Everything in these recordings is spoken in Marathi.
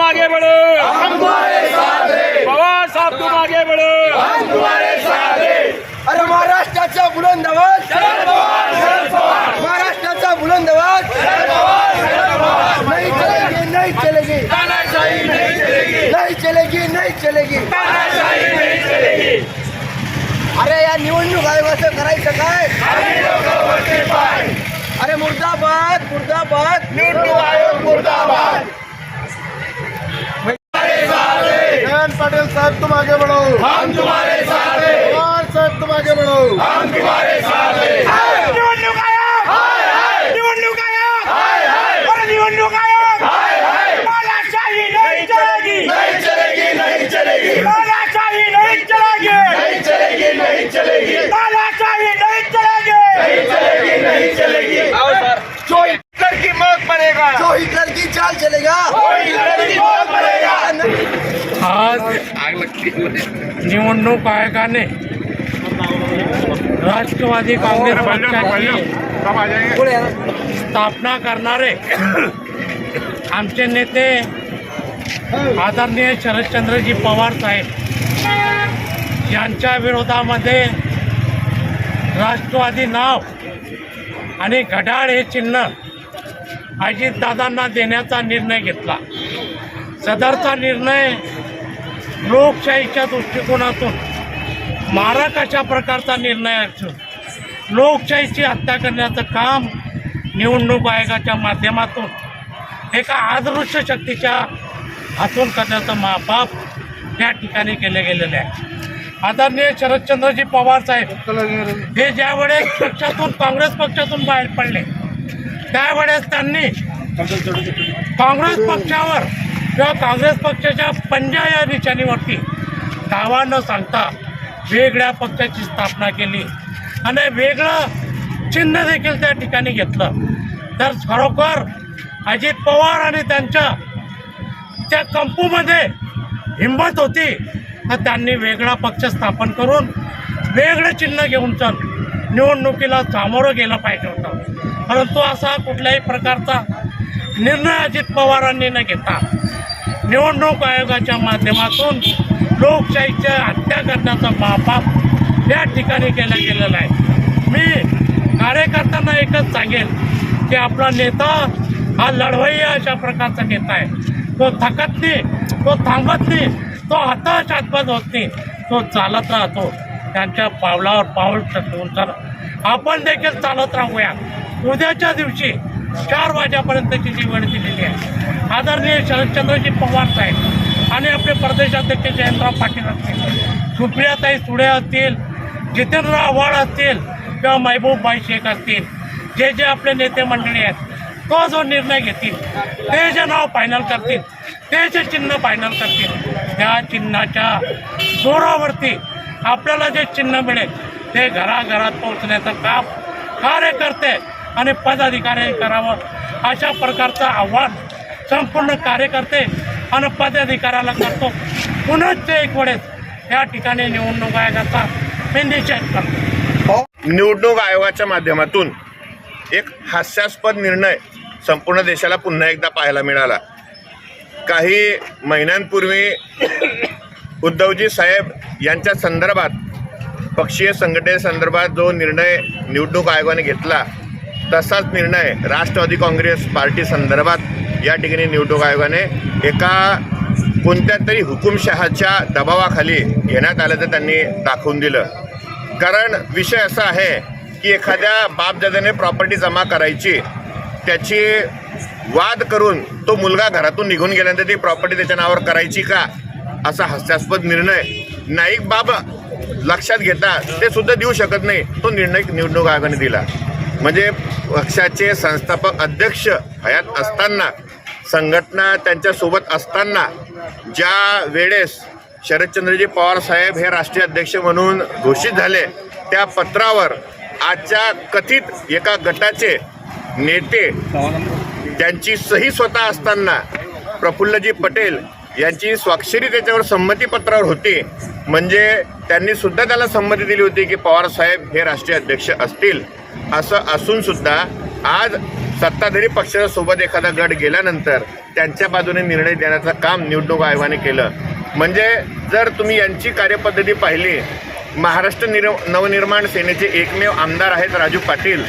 आगे बढ़ो, हम तुम्हारे साथ हैं। पवार साहब तुम आगे बढ़ो, हम तुम्हारे साथ हैं। अरे महाराष्ट्राचा बुलंद आवाज शरद पवार, शरद पवार, महाराष्ट्राचा बुलंद आवाज शरद पवार, शरद पवार। नहीं चलेगी, नहीं चलेगी, तानाशाही नहीं चलेगी, नहीं चलेगी, नहीं चलेगी। तानाशाही नहीं चलेगी। अरे या निवडणूक आयोगाचं करायचं काय? आम्ही लोकं वरती पाय, अरे मुर्दाबाद, मुर्दाबाद, निवडणूक आयोग मुर्दाबाद। जयंत पाटिल साहब तुम आगे बढ़ो, हम तुम्हारे साथ हैं, पवार साहब तुम आगे बढ़ो। हम तुम्हारे साथ हैं। निवडणूक आयोग, हाय हाय, निवडणूक आयोग, हाय हाय, और निवडणूक आयोग, हाय हाय। तानाशाही नहीं चलेगी, नहीं चलेगी, नहीं चलेगी। तानाशाही नहीं चलेगी, नहीं चलेगी, नहीं चलेगी। तानाशाही नहीं चलेगी, नहीं चलेगी, नहीं चलेगी। आओ सर, जो हिटलर की मौत मरेगा, जो हिटलर की चाल चलेगा, वो हिटलर की मौत मरेगा। आज निवडणूक आयोगाने राष्ट्रवादी काँग्रेस पक्षाची स्थापना करणारे आमचे नेते आदरणीय शरदचंद्रजी पवार साहेब यांच्या विरोधामध्ये राष्ट्रवादी नाव आणि घड्याळ हे चिन्ह अजितदादांना देण्याचा निर्णय घेतला। सदरचा निर्णय लोकशाहीच्या दृष्टिकोनातून मारक अशा प्रकारचा निर्णय असून लोकशाहीची हत्या करण्याचं काम निवडणूक आयोगाच्या माध्यमातून एका अदृश्य शक्तीच्या हातून करण्याचं महापाप या ठिकाणी केले गेलेले आहे। आदरणीय शरदचंद्रजी पवार साहेब हे ज्यावेळेस पक्षातून काँग्रेस पक्षातून बाहेर पडले त्यावेळेस त्यांनी काँग्रेस पक्षावर किंवा काँग्रेस पक्षाच्या पंजा या निशाणीवरती दावा न सांगता वेगळ्या पक्षाची स्थापना केली आणि वेगळं चिन्ह देखील त्या ठिकाणी घेतलं। तर खरोखर अजित पवार आणि त्यांच्या त्या कंपूमध्ये हिंमत होती तर त्यांनी वेगळा पक्ष स्थापन करून वेगळं चिन्ह घेऊन निवडणुकीला सामोरं गेलं पाहिजे होतं। परंतु असा कुठल्याही प्रकारचा निर्णय अजित पवारांनी न घेता निवडणूक आयोगाच्या माध्यमातून लोकशाहीच्या हत्या करण्याचा महापाप या ठिकाणी केला गेलेला आहे। मी कार्यकर्त्यांना एकच सांगेन की आपला नेता हा लढवय्या अशा प्रकारचा नेता आहे। तो थकत नाही, तो थांबत नाही, तो हताश हातपात होत नाही, तो चालत राहतो त्यांच्या पावलावर पाऊल ठेवून। तर आपण देखील चालत राहूया। उद्याच्या दिवशी 4 वाजेपर्यंतची जी वेळ दिलेली आहे आदरणीय शरदचंद्रजी पवार साहेब आणि आपले प्रदेशाध्यक्ष जयंतराव पाटील असतील, सुप्रियाताई सुळे असतील, जितेंद्र आव्हाड असतील किंवा महबूबाई शेख असतील, जे आपले नेते मंडळी आहेत तो जो निर्णय घेतील ते जे नाव फायनल करतील ते जे चिन्ह फायनल करतील त्या चिन्हाच्या जोरावरती आपल्याला जे चिन्ह मिळेल ते घराघरात पोहोचण्याचं काम कार्यकर्ते आणि पदाधिकारी करावं अशा प्रकारचं आव्हान संपूर्ण कार्यकर्ते आणि पदाधिकाऱ्याला करतो। पुनश्च एक वेळेस या ठिकाणी निवडणूक आयोगाचा मी निषेध करतो। निवडणूक आयोगाच्या माध्यमातून एक हास्यास्पद निर्णय संपूर्ण देशाला पुन्हा एकदा पाहायला मिळाला। काही महिन्यांपूर्वी उद्धवजी साहेब यांच्या संदर्भात पक्षीय संघटनेसंदर्भात जो निर्णय निवडणूक आयोगाने घेतला तसाच निर्णय राष्ट्रवादी काँग्रेस पार्टी संदर्भात या ठिकाणी निवडणूक आयोगाने एका कोणत्या तरी हुकुमशहाच्या दबावाखाली घेण्यात आल्याचं त्यांनी दाखवून दिलं। कारण विषय असा आहे की एखाद्या बापदादाने प्रॉपर्टी जमा करायची, त्याची वाद करून तो मुलगा घरातून निघून गेल्यानंतर ती प्रॉपर्टी त्याच्या नावावर करायची का, असा हास्यास्पद निर्णय नाईक बाब लक्षात घेता ते सुद्धा देऊ शकत नाही तो निर्णय निवडणूक आयोगाने दिला। म्हणजे पक्षाचे संस्थापक अध्यक्ष हयात असताना, संघटना त्यांच्यासोबत असताना ज्या वेळेस शरदचंद्रजी पवार साहेब हे राष्ट्रीय अध्यक्ष म्हणून घोषित झाले त्या पत्रावर आजच्या कथित एका गटाचे नेते त्यांची सही स्वतः असताना प्रफुल्लजी पटेल यांची स्वाक्षरी त्याच्यावर संमतीपत्रावर होती। म्हणजे त्यांनी सुद्धा त्याला संमती दिली होती की पवार साहेब हे राष्ट्रीय अध्यक्ष असतील। असं असून सुद्धा आज सत्ताधारी पक्षाच्या सोबत एखादा गट गेल्यानंतर त्यांच्या बाजूने निर्णय देण्याचं काम निवडणूक आयोगाने केलं. म्हणजे जर तुम्ही यांची कार्यपद्धती पाहिली, महाराष्ट्र नवनिर्माण सेनेचे एकमेव आमदार आहेत राजू पाटील.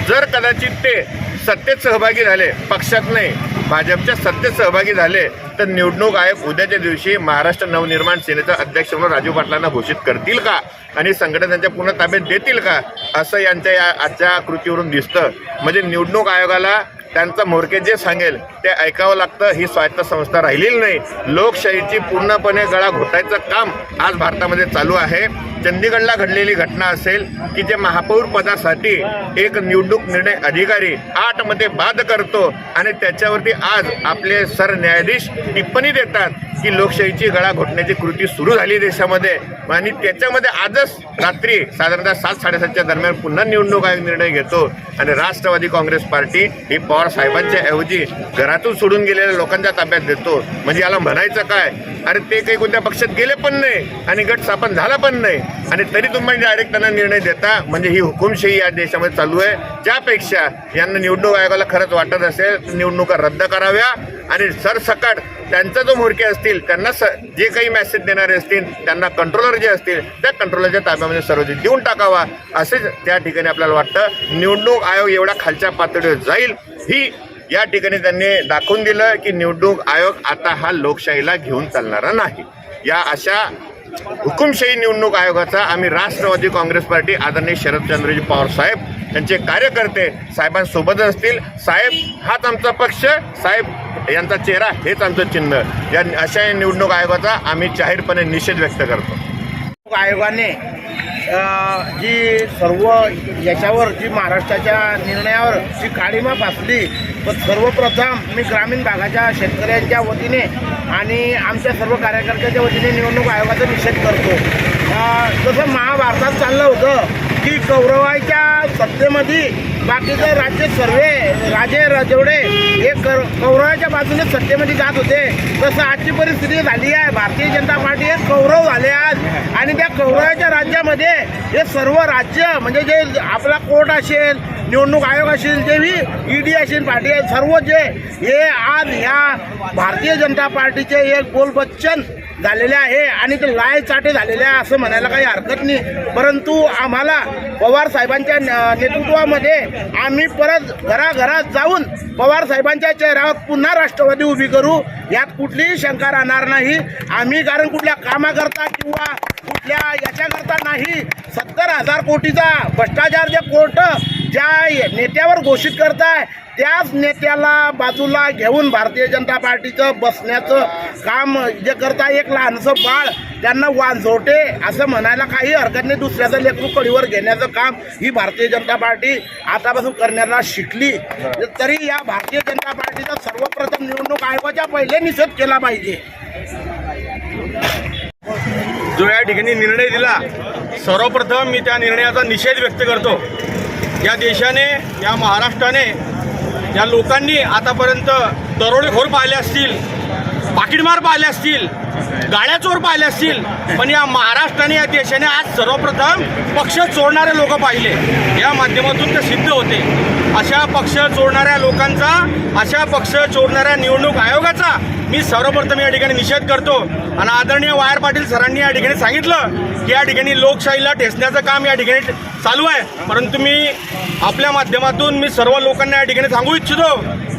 जर कदाचित ते सत्तेत सहभागी झाले, पक्षात नाही भाजपच्या सत्तेत सहभागी झाले, तर निवडणूक आयोग उद्याच्या दिवशी महाराष्ट्र नवनिर्माण सेनेचा अध्यक्ष म्हणून राजू पाटलांना घोषित करतील का आणि संघटना त्यांच्या पूर्ण ताब्यात देतील का, असं यांच्या या आजच्या कृतीवरून दिसतं. म्हणजे निवडणूक आयोगाला त्यांचं म्होरके जे सांगेल ते ऐकावं लागतं. ही स्वायत्त संस्था राहिलेली नाही. लोकशाहीची पूर्णपणे गळा घोटायचं काम आज भारतामध्ये चालू आहे. चंदीगडला घडलेली घटना असेल की जे महापौर पदासाठी एक निवडणूक निर्णय अधिकारी 8 मध्ये बाद करतो आणि त्याच्यावरती आज आपले सरन्यायाधीश टिप्पणी देतात की लोकशाहीची गळा घोटण्याची कृती सुरू झाली देशामध्ये. आणि त्याच्यामध्ये आजच रात्री साधारणतः 7-7:30च्या दरम्यान पुन्हा निवडणूक आयोग निर्णय घेतो आणि राष्ट्रवादी काँग्रेस पार्टी ही पवार साहेबांच्या ऐवजी घरातून सोडून गेलेल्या लोकांच्या ताब्यात देतो. म्हणजे याला म्हणायचं काय, अरे ते काही कोणत्या पक्षात गेले पण नाही आणि गट स्थापन झाला पण नाही आणि तरी तुम्ही डायरेक्ट त्यांना निर्णय देता. म्हणजे ही हुकुमशाही या देशामध्ये चालू आहे. ज्यापेक्षा यांना निवडणूक आयोगाला खरंच वाटत असेल निवडणुका रद्द कराव्या आणि सरसकट त्यांचा जो म्होरके असतील त्यांना जे काही मेसेज देणारे असतील त्यांना कंट्रोलर जे असतील त्या कंट्रोलरच्या ताब्यामध्ये सर्व देऊन टाकावा, असेच त्या ठिकाणी आपल्याला वाटतं. निवडणूक आयोग एवढ्या खालच्या पातळीवर जाईल ही या ठिकाणी त्यांनी दाखवून दिलं की निवडणूक आयोग आता हा लोकशाहीला घेऊन चालणारा नाही. या अशा हुकुमशाही निवडणूक आयोगाचा आम्ही राष्ट्रवादी काँग्रेस पार्टी आदरणीय शरदचंद्रजी पवार साहेब यांचे कार्यकर्ते साहेबांसोबत असतील. साहेब हाच आमचा पक्ष, साहेब यांचा चेहरा हेच आमचं चिन्ह. या अशा निवडणूक आयोगाचा आम्ही जाहीरपणे निषेध व्यक्त करतो. आयोगाने जी सर्व याच्यावर जी महाराष्ट्राच्या निर्णयावर जी काळिमा फासली, पण सर्वप्रथम मी ग्रामीण भागाच्या शेतकऱ्यांच्या वतीने आणि आमच्या सर्व कार्यकर्त्यांच्या वतीने निवडणूक आयोगाचा निषेध करतो. जसं महाभारतात चाललं होतं की कौरवाच्या सत्तेमध्ये बाकीचं राज्य राजे जेवढे हे कौरवाच्या बाजूने सत्तेमध्ये जात होते, तसं आजची परिस्थिती झाली आहे. भारतीय जनता पार्टी हे कौरव झाले आज आणि त्या कौरवाच्या राज्यामध्ये हे सर्व राज्य म्हणजे जे आपला कोर्ट असेल, निवडणूक आयोग असेल, जे ईडी असेल, पार्टी सर्व जे हे आज ह्या भारतीय जनता पार्टीचे हे गोलबच्चन झालेले आहे आणि ते लायचाटे झालेले आहे असं म्हणायला काही हरकत नाही. परंतु आम्हाला पवार साहेबांच्या नेतृत्वामध्ये आम्ही परत घराघरात जाऊन पवार साहेबांच्या चेहऱ्यावर पुन्हा राष्ट्रवादी उभी करू, यात कुठलीही शंका राहणार नाही. आम्ही कारण कुठल्या कामाकरता किंवा कुठल्या याच्याकरता नाही, 70,000 कोटीचा भ्रष्टाचार जे कोर्ट ज्या नेत्यावर घोषित करताय त्याच नेत्याला बाजूला घेऊन भारतीय जनता पार्टीचं बसण्याचं काम जे करता एक लहानसं बाळ त्यांना वांझोटे असं म्हणायला काही हरकत नाही. दुसऱ्याचं लेकरू कळीवर घेण्याचं काम ही भारतीय जनता पार्टी आतापासून करण्याला शिकली. तरी या भारतीय जनता पार्टीचा सर्वप्रथम निवडणूक आयोगाच्या पहिले निषेध केला पाहिजे. जो या ठिकाणी निर्णय दिला, सर्वप्रथम मी त्या निर्णयाचा निषेध व्यक्त करतो. या देशाने, या महाराष्ट्राने, या लोकांनी आतापर्यंत दरोडेखोर पाहिले असतील, पाकिटमार पाहिले असतील, गाड्या चोर पाहिले असतील, पण या महाराष्ट्राने, या देशाने आज सर्वप्रथम पक्ष चोरणारे लोक पाहिले. या माध्यमातून ते सिद्ध होते. अशा पक्ष चोरणाऱ्या लोकांचा, अशा पक्ष चोरणाऱ्या निवडणूक आयोगाचा मी सर्वप्रथम या ठिकाणी निषेध करतो. आणि आदरणीय वायर पाटील सरांनी या ठिकाणी सांगितलं की या ठिकाणी लोकशाहीला ठेचण्याचं काम या ठिकाणी चालू आहे. परंतु मी आपल्या माध्यमातून मी सर्व लोकांना या ठिकाणी सांगू इच्छितो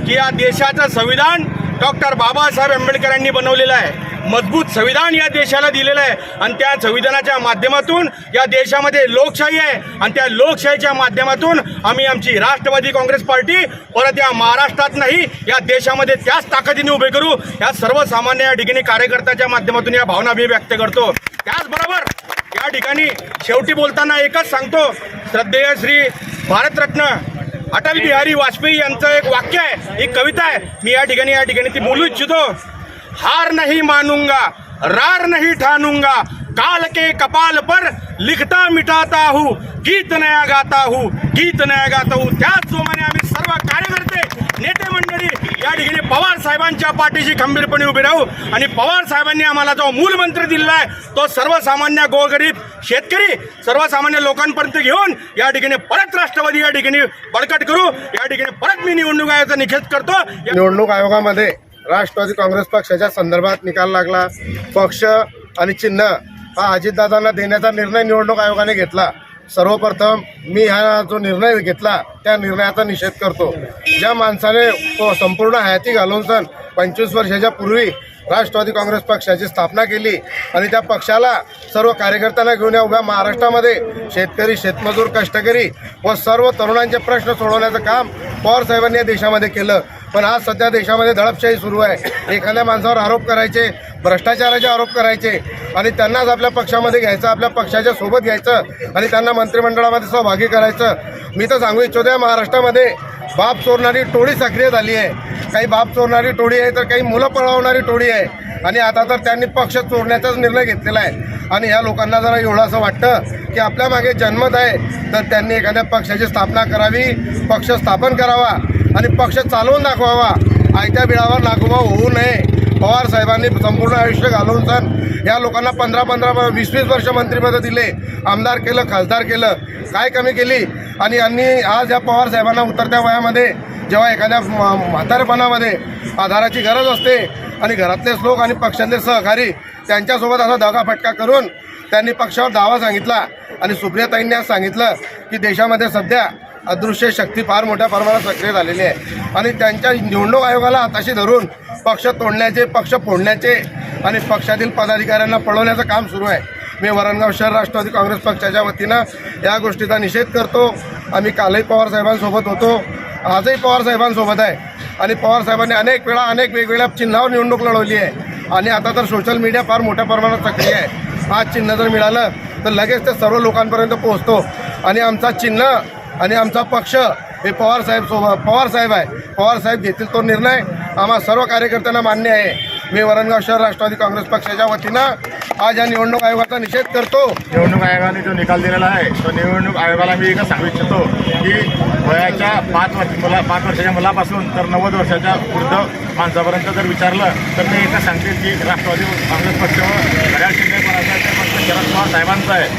की या देशाचं संविधान डॉक्टर बाबासाहेब आंबेडकरांनी बनवलेलं आहे. मजबूत संविधान या देशाला दिलेलं आहे आणि त्या संविधानाच्या माध्यमातून या देशामध्ये लोकशाही आहे आणि त्या लोकशाहीच्या माध्यमातून आम्ही आमची राष्ट्रवादी काँग्रेस पार्टी परत या महाराष्ट्रात नाही या देशामध्ये त्याच ताकदीने उभे करू. या सर्वसामान्य या ठिकाणी कार्यकर्त्याच्या माध्यमातून या भावना मी व्यक्त करतो. त्याचबरोबर या ठिकाणी शेवटी बोलताना एकच सांगतो, श्रद्धेय श्री भारतरत्न अटल बिहारी वाजपेयी यांचं एक वाक्य आहे, एक कविता आहे, मी या ठिकाणी ती बोलू इच्छितो. हार नहीं मानूंगा, रार नहीं ठानूंगा, काल के कपाल पर लिखता मिटाता हूँ, गीत नया गाता हूँ, गीत नया गाता हूँ. त्याच जोमाने आम्ही सर्व कार्यकर्ते नेते मंडळी या ठिकाणी पवार साहेबांच्या पाठीशी खंबीरपणे उभे राहू आणि पवार साहेबांनी आम्हाला जो मूलमंत्र दिलेला आहे तो सर्वसामान्य गोरगरीब शेतकरी सर्वसामान्य लोकांपर्यंत घेऊन या ठिकाणी परत राष्ट्रवादी या ठिकाणी बळकट करू. या ठिकाणी परत मी निवडणूक आयोगाचा निषेध करतो. निवडणूक आयोगामध्ये राष्ट्रवादी काँग्रेस पक्षाच्या संदर्भात निकाल लागला. पक्ष आणि चिन्ह हा अजितदादांना देण्याचा निर्णय निवडणूक आयोगाने घेतला. सर्वप्रथम मी हा जो निर्णय घेतला त्या निर्णयाचा निषेध करतो. ज्या माणसाने संपूर्ण हयाती घालून 25 वर्षाच्या पूर्वी राष्ट्रवादी काँग्रेस पक्षाची स्थापना केली आणि त्या पक्षाला सर्व कार्यकर्त्यांना घेऊन या उभ्या महाराष्ट्रामध्ये शेतकरी, शेतमजूर, कष्टकरी व सर्व तरुणांचे प्रश्न सोडवण्याचं काम पवार साहेबांनी या देशामध्ये केलं. पण आज सध्या देशामध्ये दडपशाही सुरू आहे. एखाद्या माणसावर आरोप करायचे, भ्रष्टाचाराचे आरोप करायचे आणि त्यांनाच आपल्या पक्षामध्ये घ्यायचं, आपल्या पक्षाच्या सोबत घ्यायचं आणि त्यांना मंत्रिमंडळामध्ये सहभागी करायचं. मी तर सांगू इच्छितो, महाराष्ट्रामध्ये बाप चोरणारी टोळी सक्रिय झाली आहे. काही बाप चोरणारी टोळी आहे तर काही मुलं पळवणारी टोळी आहे आणि आता तर त्यांनी पक्ष चोरण्याचाच निर्णय घेतलेला आहे. आणि ह्या लोकांना जरा एवढं असं वाटतं की आपल्या मागे जन्मत आहे तर त्यांनी एखाद्या पक्षाची स्थापना करावी, पक्ष स्थापन करावा आणि पक्ष चालवून दाखवावा. आयत्या बिळावर लागू होऊ नये. पवार साहेबांनी संपूर्ण आयुष्य घालवून या लोकांना 15-15, 20-20 वर्ष मंत्रिपद दिले, आमदार केलं, खासदार केलं, काय कमी केली. आणि यांनी आज या पवार साहेबांना उतरत्या वयामध्ये जेव्हा एखाद्या म्हातारपणामध्ये आधाराची गरज असते आणि घरातलेच लोक आणि पक्षातले सहकारी त्यांच्यासोबत असा दगाफटका करून त्यांनी पक्षावर दावा सांगितला. आणि सुप्रियाताईंनी आज सांगितलं की देशामध्ये सध्या अदृश्य शक्ती फार मोठ्या प्रमाणात सक्रिय झालेली आहे आणि त्यांच्या निवडणूक आयोगाला हाताशी धरून पक्ष तोडण्याचे, पक्ष फोडण्याचे आणि पक्षातील पदाधिकाऱ्यांना पळवण्याचं काम सुरू आहे. मी वरणगाव शहर राष्ट्रवादी काँग्रेस पक्षाच्या वतीनं या गोष्टीचा निषेध करतो. आम्ही कालही पवार साहेबांसोबत होतो, आजही पवार साहेबांसोबत आहे आणि पवार साहेबांनी अनेक वेळा अनेक वेगवेगळ्या चिन्हावर निवडणूक लढवली आहे आणि आता तर सोशल मीडिया फार मोठ्या प्रमाणात सक्रिय आहे. आज चिन्ह जर मिळालं तर लगेच ते सर्व लोकांपर्यंत पोहोचतो आणि आमचा चिन्ह आणि आमचा पक्ष हे पवार साहेब आहे. पवार साहेब घेतील तो निर्णय आम्हा सर्व कार्यकर्त्यांना मान्य आहे. मी वरणगाव शहर राष्ट्रवादी काँग्रेस पक्षाच्या वतीनं आज या निवडणूक आयोगाचा निषेध करतो. निवडणूक आयोगाने जो निकाल दिलेला आहे तो निवडणूक आयोगाला मी एकच सांगू इच्छितो की वयाच्या 5 वर्षाच्या मुलापासून तर 90 वर्षाच्या वृद्ध माणसापर्यंत जर विचारलं तर मी एकच सांगते की राष्ट्रवादी काँग्रेस पक्ष व घड्याळ शिंदे पक्षाचा पक्ष शरद पवार साहेबांचा आहे.